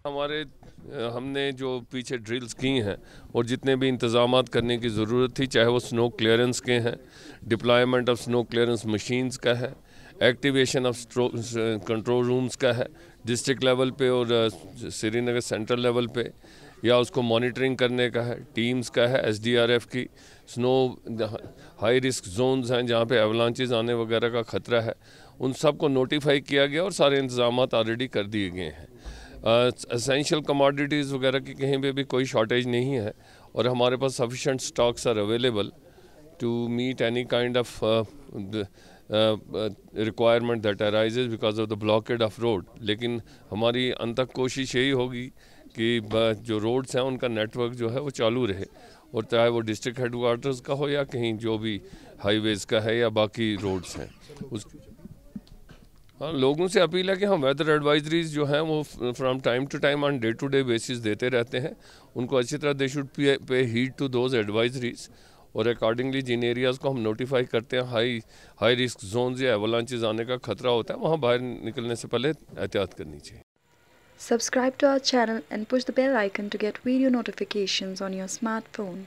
हमने जो पीछे ड्रिल्स की हैं और जितने भी इंतज़ामात करने की ज़रूरत थी, चाहे वो स्नो क्लियरेंस के हैं, deployment of snow clearance machines का है, एक्टिवेशन ऑफ कंट्रोल रूम्स का है, डिस्ट्रिक्ट लेवल पे और श्रीनगर सेंट्रल लेवल पे, या उसको मॉनिटरिंग करने का है, टीम्स का है, SDRF की, स्नो हाई रिस्क जोन्स हैं जहाँ पे एवलांचेस आने वगैरह का ख़तरा है, उन सब को नोटिफाई किया गया और सारे इंतज़ामात ऑलरेडी कर दिए गए हैं। एसेंशियल कमोडिटीज़ वगैरह की कहीं पे भी कोई शॉर्टेज नहीं है और हमारे पास sufficient stocks are available to meet any kind of requirement that arises because of the blockade of road. लेकिन हमारी अंतक कोशिश यही होगी कि जो रोड्स हैं उनका नेटवर्क जो है वो चालू रहे, और चाहे वो डिस्ट्रिक्ट हेडक्वार्टर्स का हो या कहीं जो भी हाईवेज़ का है या बाकी रोड्स हैं उस। हाँ, लोगों से अपील है कि हम वेदर एडवाइजरीज जो हैं वो from time to time on day to day basis देते रहते हैं। उनको अच्छी तरह they should pay heed to those advisories, और अकॉर्डिंगली जिन एरियाज़ को हम नोटिफाई करते हैं हाई रिस्क जोन्स या एवलांचेस आने का खतरा होता है, वहाँ बाहर निकलने से पहले एहतियात करनी चाहिए। Subscribe to our channel and push the bell icon to get video notifications on your smartphone.